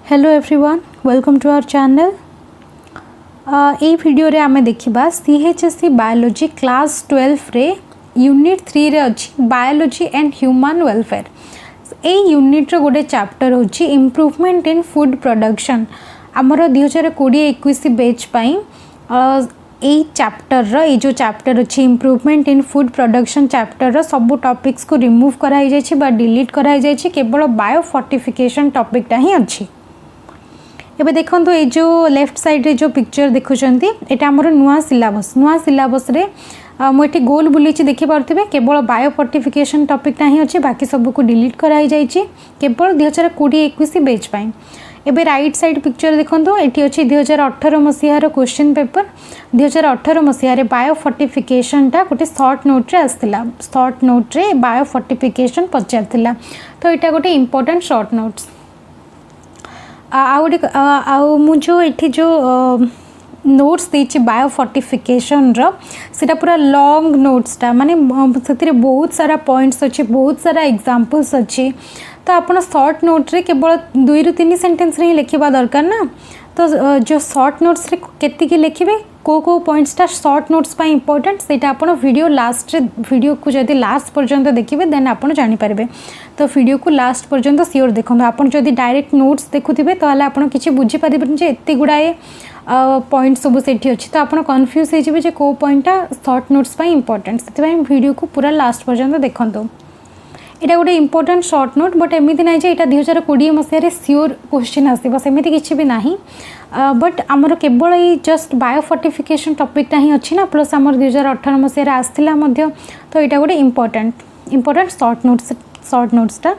Hello everyone welcome to our channel. ये video रे आमे देखिबा सीएचएससी बायोलॉजी क्लास 12 रे यूनिट 3 रे अछि बायोलॉजी एंड ह्यूमन वेलफेयर। ए यूनिट रो गोटे चैप्टर होछि इम्प्रूवमेंट इन फूड प्रोडक्शन। हमर 2020-21 बैच पई ए चैप्टर रो ए जो चैप्टर अछि improvement in food production chapter रो सब टॉपिक्स को रिमूव कराई जाय छि बा डिलीट कराई जाय छि, केवल बायो फोर्टिफिकेशन टॉपिक ता ही अछि। एबे देखो ये जो लेफ्ट साइड रे जो पिक्चर देखुचंती एटा हमर नुआ सिलेबस रे मुझे गोल बुली देखी पारे केवल बायो फोर्टिफिकेशन टॉपिक ही अच्छे, बाकी सब को डिलीट कराई जाइए केवल 2020-21 बैच पाई। एबे राइट साइड पिक्चर देखो ये अच्छी 2018 मसीहार क्वेश्चन पेपर। 2018 मसीह बायो फोर्टिफिकेशन टा गोटे सर्ट नोट रे आसला, सर्ट नोट रे बायो फोर्टिफिकेशन पचार, तो यहाँ गोटे इम्पोर्टेंट सर्ट नोट्स जो ये जो नोट्स देछि बायो फोर्टिफिकेशन रो पूरा लॉन्ग नोट्स टा माने से बहुत सारा पॉइंट्स अच्छे, बहुत सारा एग्जांपल्स अच्छे, तो आपण शॉर्ट नोट रे केवल 2 ରୁ 3 सेंटेंस रे ही लिखिबा दरकार ना। तो जो शॉर्ट नोट्स रे केतिकी लिखिबे को पॉइंट्स टा शॉर्ट नोट्स पाई इंपोर्टेंट सेटा आपण वीडियो लास्ट रे वीडियो को जदी लास्ट पर्यंत देखिबे देन आपण जानि पारबे। तो वीडियो को लास्ट पर्यंत सियोर देखंतु। आपण जदी डायरेक्ट नोट्स देखुथिबे ताले आपण किछि बुझी पारिबे जे एते गुडाए पॉइंट सब सेठी अछि, तो आपण कंफ्यूज हे जिवे जे को पॉइंटटा शॉर्ट नोट्स पाई इंपोर्टेंट, सेति वीडियो को पूरा लास्ट पर्यंत देखंतु। एटा गोटे इंपोर्टेंट शॉर्ट नोट, बट एमती ना जे 2020 मसीह सियोर क्वेश्चन आसो सेमती किसी भी ना, बट आमर केवल ये जस्ट बायो फोर्टिफिकेशन टॉपिकटा ही अच्छी ना, प्लस आमर 2018 मसीह आसला, तो यहाँ गोटे इंपोर्टेंट शॉर्ट नोट्सटा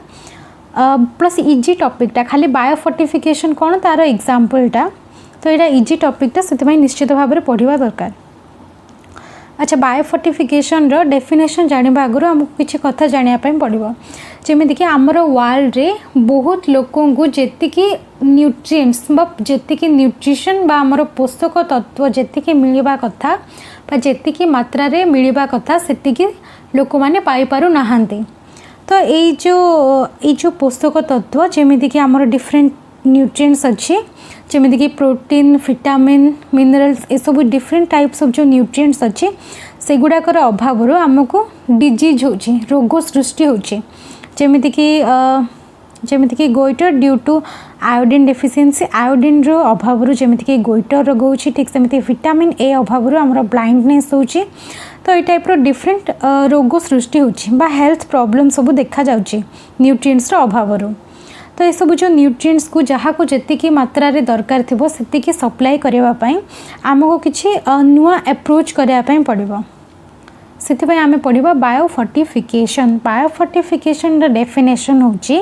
प्लस इजी टॉपिकटा खाली बायो फोर्टिफिकेशन कौन तार एग्जांपलटा, तो यहाँ इजी टॉपिकटा से निश्चित भाव में पढ़ा दरकार। अच्छा, बायो फोर्टिफिकेशन रो डेफिनेशन जानिबा आगु हमको किछि कथा जानिया पड़ो, जमीक कि आमर वर्ल्ड रे बहुत लोकों को जेतिकी न्यूट्रिएंट्स जेतिकी न्यूट्रिशन बा आमर पोषक तत्व जेतिकी मिलवा कथा बा जेतिकी मात्रा रे मिलवा कथा सेतिकी लोक माने पाई पारु नाहांती। तो ये जो पोषक तत्व जमीक कि आमर डिफरेंट न्यूट्रिएंट्स अच्छी, जमीक कि प्रोटीन, विटामिन, मिनरल्स, ये सब डिफरेंट टाइप्स ऑफ जो न्यूट्रिएंट्स अच्छी से गुड़ाकर अभाव आमको डिजीज हो रोग सृष्टि होची, जमीक कि goitre due to iodine deficiency, iodine रो अभाव जमीक कि गोइटर रोग हो, ठीक सेमती विटामिन ए अभाव आमर ब्लाइंडनेस होची। तो ये टाइप डिफरेंट रोग सृष्टि होची बा हेल्थ प्रॉब्लम सब देखा जाउची न्यूट्रिएंट्स रो अभाव। तो ये सब जो न्यूट्रिएंट्स को जहाँ को जीकी मात्रा रे दरकार थिबो सेतिकी सप्लाई करबा पई आमको किछि नुआ अप्रोच करबा पड़ो, से आम पढ़ा biofortification. Biofortification definition होची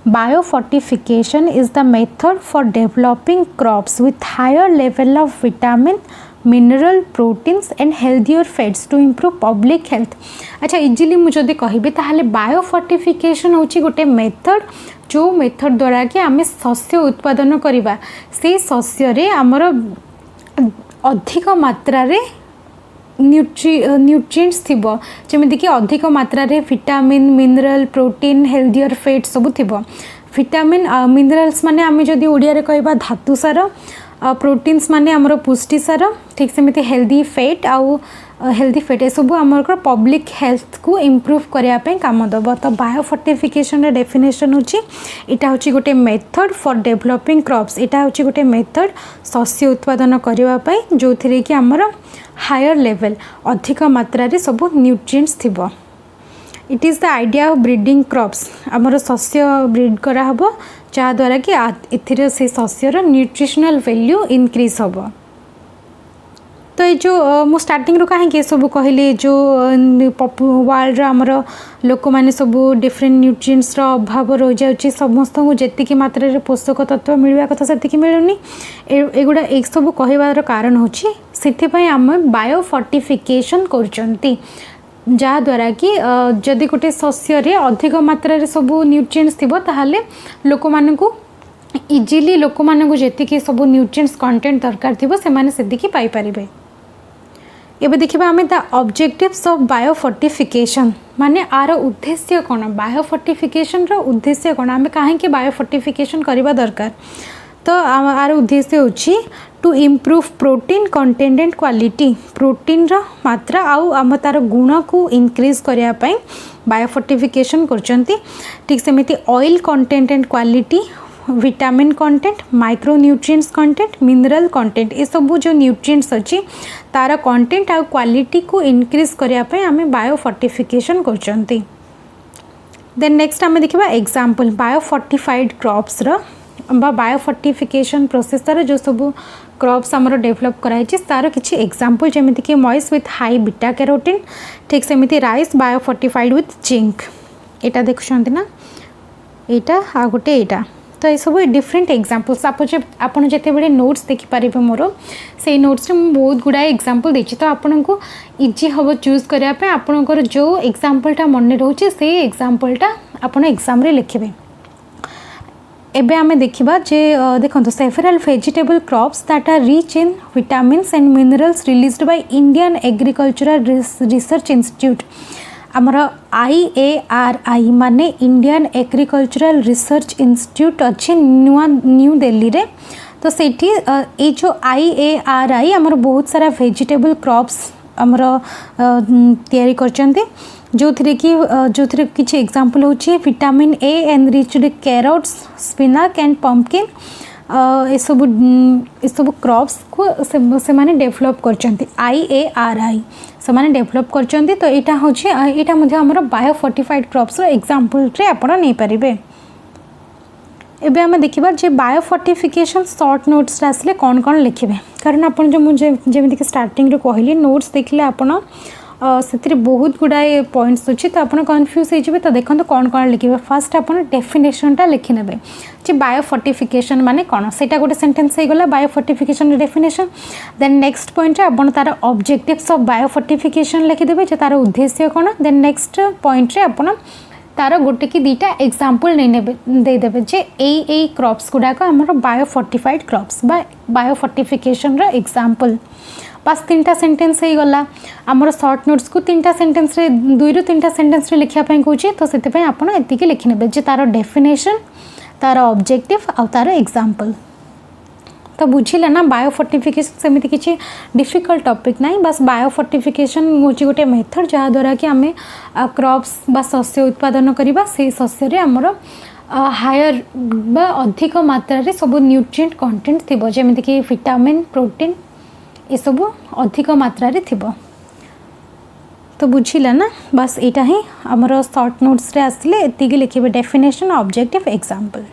biofortification is the method for developing crops with higher level of vitamin, mineral, proteins and healthier fats to improve public health. अच्छा, इजिली मुझे कहबी ताहले बायो फोर्टिफिकेशन होची गोटे मेथड जो method द्वारा कि आम शस्य उत्पादन करवा, से शस्य रे आमर अधिक मात्रा रे न्यूट्रिएंट्स थिबो, जमीक कि अधिक मात्रा रे vitamin, mineral, protein, healthier fat सब थिबो। विटामिन मिनरल्स माने आम जदि ओडिया रे कहबा धातु सार, प्रोटीन्स माने आमर पुष्टि सार, ठीक सेमती हेल्दी फैट आउ हेल्दी फैट ये सब आमर पब्लिक हेल्थ को इम्प्रूव करने काम दब। तो बायो फोर्टिफिकेशन डेफिनेशन होची इटा होची गोटे मेथड फॉर डेवलपिंग क्रॉप्स, इटा होची गोटे मेथड शस्य उत्पादन करने जो थी कि आमर हायर लेवल अधिक मात्रा रे सब न्यूट्रिएंट्स थिबो। It is the idea of breeding crops, आमर शस्य ब्रीड करा हबो जहाँद्वारा कि एथिरे से शस्यर न्यूट्रिशनल वैल्यू इनक्रीज हम। तो ये जो मु स्टार्टिंग रो कहीं सब कहली जो वर्ल्ड आमर लोक मैंने सब डिफरेंट न्यूट्रिएंट्स अभाव रही जाऊँगी, समस्त को जी मात्रा रे पोषक तत्व मिलवा कथा से मिलूनी, एगुड़ा एक सब कहबार कारण होची से आम बायो फोर्टिफिकेशन करचंती, जहाँद्वारा कि जदि गोटे शस्य रे अधिक मात्रा रे सब न्यूट्रिएंट्स थिबो ताहाले लोक मानकु इजिली लोक मानकु जेतिकी सब न्यूट्रिएंट्स कंटेंट दरकार थिबो से माने सेदिकी पाई परिबे। एबे देखिबा आमे the objectives of bio fortification माने आर उद्देश्य कौन, बायो फोर्टिफिकेशन रो उद्देश्य कौन, आमे काहे कि बायो फोर्टिफिकेशन करबा दरकार। तो आर उद्देश्य होची to improve protein content and quality protein रा मात्रा आउ आम तार गुण को इंक्रीज करिया पई बायोफोर्टिफिकेशन करचंती ठीक सेमिति oil content and quality vitamin content micronutrients content mineral content ये सब जो न्यूट्रिएंट्स अच्छी तार कंटेंट आ क्वालिटी को इंक्रीज करिया पई आमे बायोफोर्टिफिकेशन करचंती। देन नेक्स्ट आमे देखिबा एग्जांपल बायोफोर्टिफाइड क्रॉप्स रो बा बायोफोर्टिफिकेशन प्रोसेस तार जो सब क्रॉप्स आमर डेवलप कराई तार किसी एग्जांपल जमीती कि मॉइस विथ हाई बीटा कैरोटीन ठीक सेमिति राइस बायोफोर्टिफाइड विथ जिंक एटा देखुछंती ना एटा आ गोटे एटा तो ये सब डिफरेंट एग्जांपल्स आप जिते बड़े नोट्स देखिपारे मोर से नोट्स में बहुत गुड़ाए एग्जांपल देछि तो आपन को इजी हम चूज करने आपंकर जो एग्जांपलटा मन रोचे से एग्जांपलटा आपन एग्जाम रे लिखिबे। एबे आमे देखिबा जे देखंतु several vegetable crops that are rich in vitamins and minerals released by Indian agricultural research institute आमर IARI माने इंडियन एग्रीकल्चरल रिसर्च इंस्टीट्यूट अच्छे न्यू दिल्ली रे तो सेठी ये जो IARI आमर बहुत सारा वेजिटेबल क्रॉप्स आमर तैयारी करचंती जो किसी एग्जांपल होची vitamin A enriched carrots spinach and pumpkin ये सब क्रॉप्स को से माने डेवलप करचंती IARI से माने डेवलप करचंती तो एटा होची एटा मध्ये हमर बायोफोर्टिफाइड क्रॉप्स रो एग्जांपल रे आपण नै परिबे। एबे हम देखिबा जे बायोफोर्टिफिकेशन शॉर्ट नोट्स आसले कौन कौन लिखिबे कारण आपण जो मुझे जेमिति कि स्टार्टिंग रे कहली नोट्स देखले आपण से बहुत गुड़ाए पॉइंट्स अच्छी तो आप कन्फ्यूज हो तो देखो कौन कौन लिखे फास्ट आप डेफिनेशनटा लिखि ने जे बायोफोर्टिफिकेशन माने कौन से गोटे सेंटेंस हो गला biofortification definition then next point आप तार ऑब्जेक्टिव्स ऑफ बायोफोर्टिफिकेशन लिखिदेवे जे तार उद्देश्य कौन देन नेक्स्ट पॉइंट रे आप तार गोटे कि दुईटा एग्जांपल नहीं देदेवे जे ए क्रॉप्स गुड़ाक आमर बायोफोर्टिफाइड क्रॉप्स बायोफोर्टिफिकेशन एग्जांपल बस 3टा सेंटेंस हो गला आमर शॉर्ट नोट्स को 3टा सेंटेंस रे 2 ରୁ 3टा सेंटेंस रे लिखिया पई कहूची तो सेते पई आपण एतिके लिखि नेबे जे तार डेफिनेशन तार ऑब्जेक्टिव आ तार एग्जांपल तो बुझिले ना बायोफोर्टिफिकेशन सेमिति किछि डिफिकल्ट टॉपिक नहीं बस बायोफोर्टिफिकेशन होची गोटे मेथड जहाँ द्वारा कि आमे क्रॉप्स बा शस्य उत्पादन करिबा से शस्य रे हमर हायर बा अधिक मात्रा रे सब न्यूट्रिएंट कंटेंट थिबो जेमिति कि विटामिन प्रोटीन ये सब अधिक मात्रा रे थिबो तो बुझिला ना बस एटा ही हमर शॉर्ट नोट्स रे आसले एतिके लिखिबे डेफिनेशन ऑब्जेक्टिव एग्जांपल।